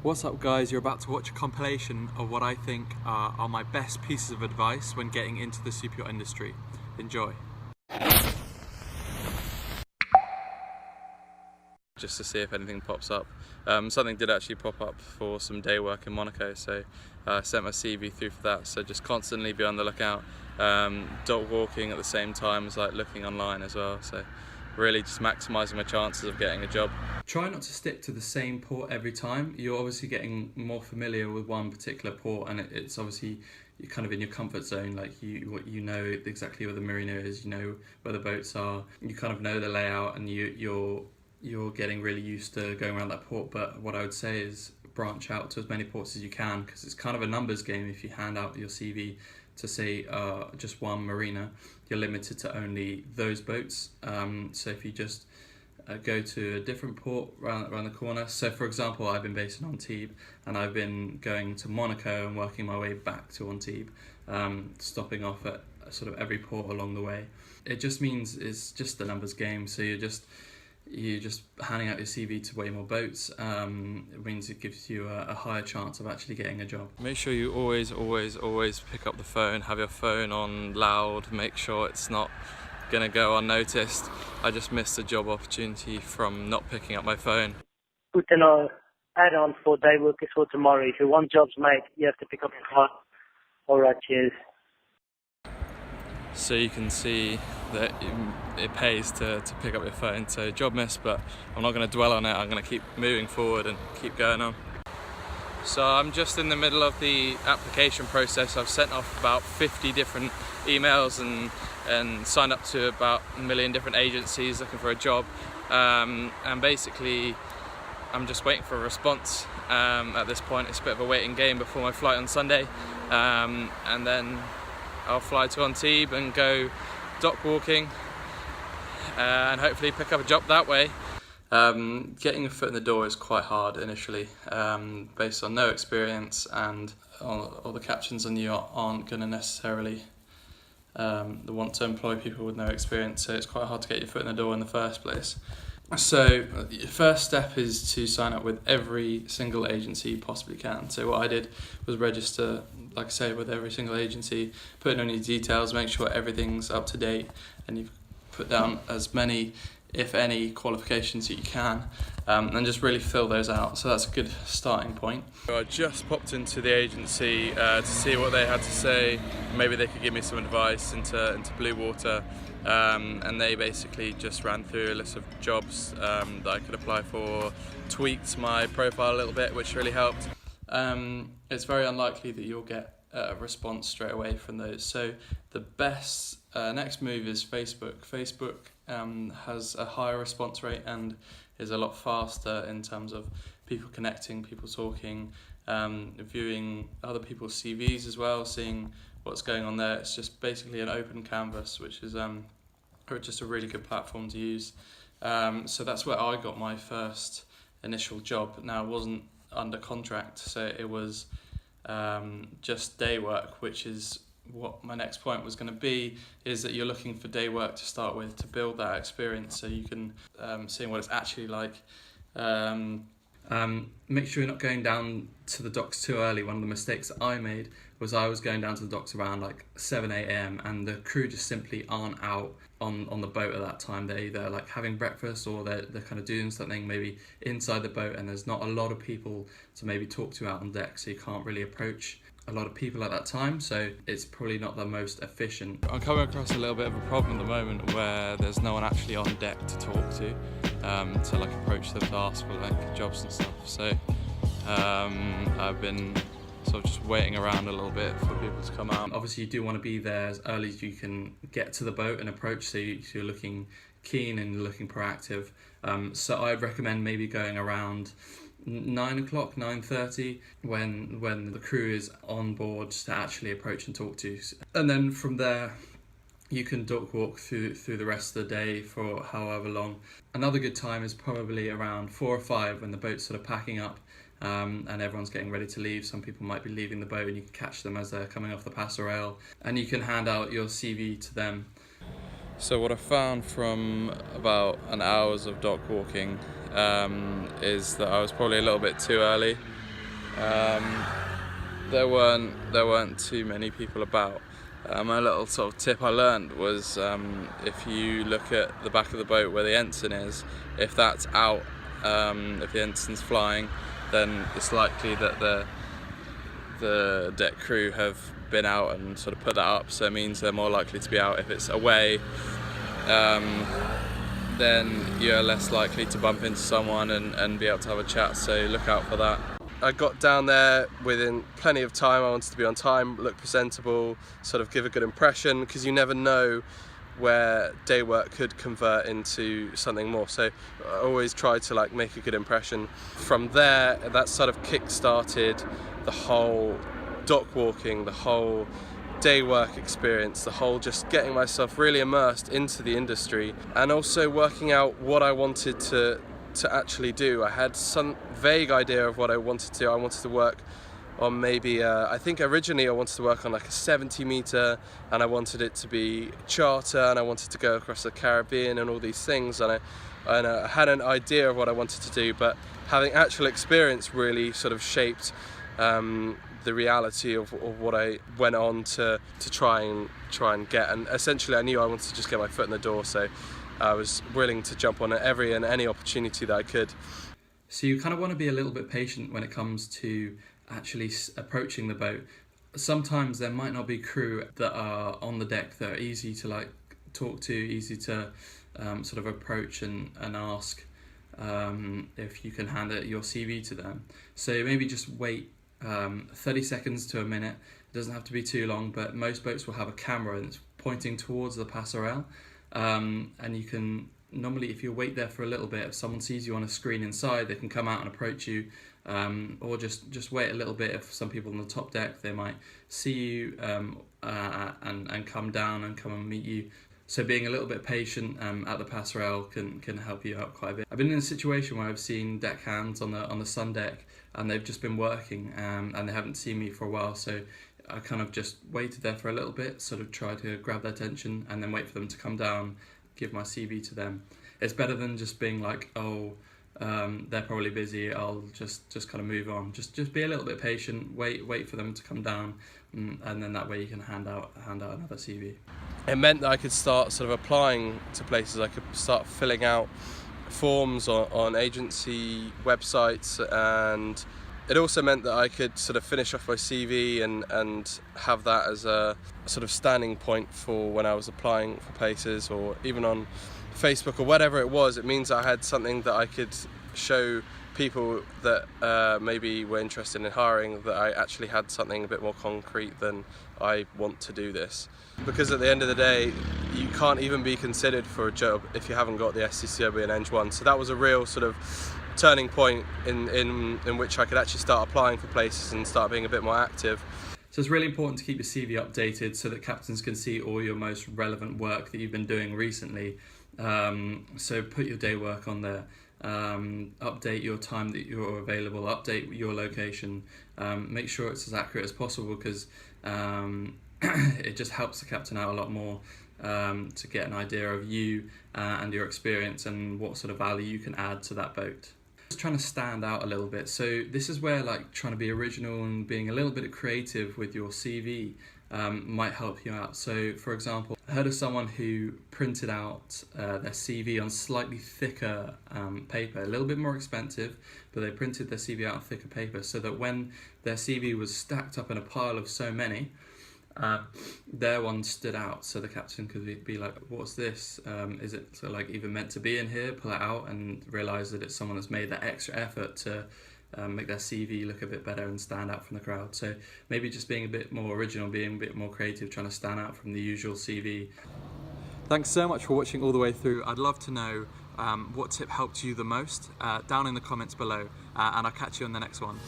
What's up guys, you're about to watch a compilation of what I think are my best pieces of advice when getting into the super yacht industry. Enjoy. Just to see if anything pops up. Something did actually pop up for some day work in Monaco, so I sent my CV through for that, so just constantly be on the lookout. Dog walking at the same time as like looking online as well, so really just maximising my chances of getting a job. Try not to stick to the same port every time. You're obviously getting more familiar with one particular port, and it's obviously you're kind of in your comfort zone. Like you know exactly where the marina is, you know where the boats are, you kind of know the layout, and you're getting really used to going around that port. But what I would say is branch out to as many ports as you can, because it's kind of a numbers game. If you hand out your CV to say just one marina, you're limited to only those boats. So if you just go to a different port around the corner, so for example I've been based in Antibes and I've been going to Monaco and working my way back to Antibes, stopping off at sort of every port along the way. It just means it's just the numbers game, so you're just handing out your CV to way more boats. It means it gives you a higher chance of actually getting a job. Make sure you always pick up the phone, have your phone on loud, make sure it's not gonna go unnoticed. I just missed a job opportunity from not picking up my phone. Good to know. Add on for day workers for tomorrow. If you want jobs, mate, you have to pick up your phone. Alright, cheers. So you can see that it pays to pick up your phone. So job miss, but I'm not going to dwell on it. I'm going to keep moving forward and keep going on. So I'm just in the middle of the application process. I've sent off about 50 different emails and signed up to about 1 million different agencies looking for a job. And basically I'm just waiting for a response. At this point it's a bit of a waiting game before my flight on Sunday. And then I'll fly to Antibes and go dock walking and hopefully pick up a job that way. Getting a foot in the door is quite hard initially, based on no experience, and all the captains on the yacht aren't going to necessarily want to employ people with no experience, so it's quite hard to get your foot in the door in the first place. So the first step is to sign up with every single agency you possibly can. So what I did was register, like I say, with every single agency, put in all your details, make sure everything's up to date, and you've put down as many, if any, qualifications that you can, and just really fill those out. So that's a good starting point. I just popped into the agency to see what they had to say. Maybe they could give me some advice into blue water. And they basically just ran through a list of jobs that I could apply for, tweaked my profile a little bit, which really helped. It's very unlikely that you'll get a response straight away from those. So the best next move is Facebook. Facebook has a higher response rate and is a lot faster in terms of people connecting, people talking, viewing other people's CVs as well, seeing what's going on there. It's just basically an open canvas, which is just a really good platform to use. So that's where I got my first initial job. Now, it wasn't under contract, so it was just day work, which is what my next point was going to be, is that you're looking for day work to start with to build that experience so you can see what it's actually like. Make sure you're not going down to the docks too early. One of the mistakes that I made was I was going down to the docks around like 7, 8 a.m. and the crew just simply aren't out on the boat at that time. They're either like having breakfast or they're kind of doing something maybe inside the boat, and there's not a lot of people to maybe talk to out on deck, so you can't really approach a lot of people at that time, so it's probably not the most efficient. I'm coming across a little bit of a problem at the moment where there's no one actually on deck to talk to like approach them to ask for like jobs and stuff. So I've been sort of just waiting around a little bit for people to come out. Obviously you do want to be there as early as you can get to the boat and approach, so you're looking keen and looking proactive. So I'd recommend maybe going around 9 o'clock, 9:30, when the crew is on board to actually approach and talk to. And then from there you can dock walk through the rest of the day for however long. Another good time is probably around 4 or 5 when the boat's sort of packing up and everyone's getting ready to leave. Some people might be leaving the boat and you can catch them as they're coming off the passerelle, and you can hand out your CV to them. So what I found from about an hour's of dock walking is that I was probably a little bit too early. There weren't too many people about. A little sort of tip I learned was if you look at the back of the boat where the ensign is, if that's out, if the ensign's flying, then it's likely that the deck crew have been out and sort of put that up, so it means they're more likely to be out. If it's away, then you're less likely to bump into someone and be able to have a chat, so look out for that. I got down there within plenty of time. I wanted to be on time, look presentable, sort of give a good impression, because you never know where day work could convert into something more. So I always try to like make a good impression. From there, that sort of kick-started the whole dock walking, the whole day work experience, the whole just getting myself really immersed into the industry, and also working out what I wanted to actually do. I had some vague idea of what I wanted to do. I wanted to work on maybe, I think originally I wanted to work on like a 70 meter, and I wanted it to be charter, and I wanted to go across the Caribbean and all these things, and I had an idea of what I wanted to do, but having actual experience really sort of shaped the reality of what I went on to try and get. And essentially I knew I wanted to just get my foot in the door, so I was willing to jump on every and any opportunity that I could. So you kind of want to be a little bit patient when it comes to actually approaching the boat. Sometimes there might not be crew that are on the deck that are easy to like talk to, easy to sort of approach and ask if you can hand your CV to them. So maybe just wait 30 seconds to a minute. It doesn't have to be too long, but most boats will have a camera and it's pointing towards the passerelle. And you can normally, if you wait there for a little bit, if someone sees you on a screen inside, they can come out and approach you, or just wait a little bit. If some people on the top deck, they might see you and come down and come and meet you. So being a little bit patient at the passerelle can help you out quite a bit. I've been in a situation where I've seen deckhands on the sun deck, and they've just been working and they haven't seen me for a while, so I kind of just waited there for a little bit, sort of try to grab their attention and then wait for them to come down, give my CV to them. It's better than just being like, oh, they're probably busy, I'll just kind of move on. Just be a little bit patient, wait for them to come down, and then that way you can hand out another CV. It meant that I could start sort of applying to places. I could start filling out forms on agency websites, and it also meant that I could sort of finish off my CV and have that as a sort of standing point for when I was applying for places, or even on Facebook or whatever it was. It means I had something that I could show people that maybe were interested in hiring, that I actually had something a bit more concrete than I want to do this. Because at the end of the day, you can't even be considered for a job if you haven't got the SCCOB and Eng 1. So that was a real sort of turning point in which I could actually start applying for places and start being a bit more active. So it's really important to keep your CV updated so that captains can see all your most relevant work that you've been doing recently. So put your day work on there, update your time that you're available, update your location, make sure it's as accurate as possible, because it just helps the captain out a lot more to get an idea of you and your experience and what sort of value you can add to that boat. Just trying to stand out a little bit. So this is where like trying to be original and being a little bit creative with your CV might help you out. So for example, I heard of someone who printed out their CV on slightly thicker paper, a little bit more expensive, but they printed their CV out on thicker paper so that when their CV was stacked up in a pile of so many, their one stood out, so the captain could be like, what's this? Is it sort of like even meant to be in here? Pull it out and realise that it's someone that's made that extra effort to make their CV look a bit better and stand out from the crowd. So maybe just being a bit more original, being a bit more creative, trying to stand out from the usual CV. Thanks so much for watching all the way through. I'd love to know what tip helped you the most down in the comments below, and I'll catch you on the next one.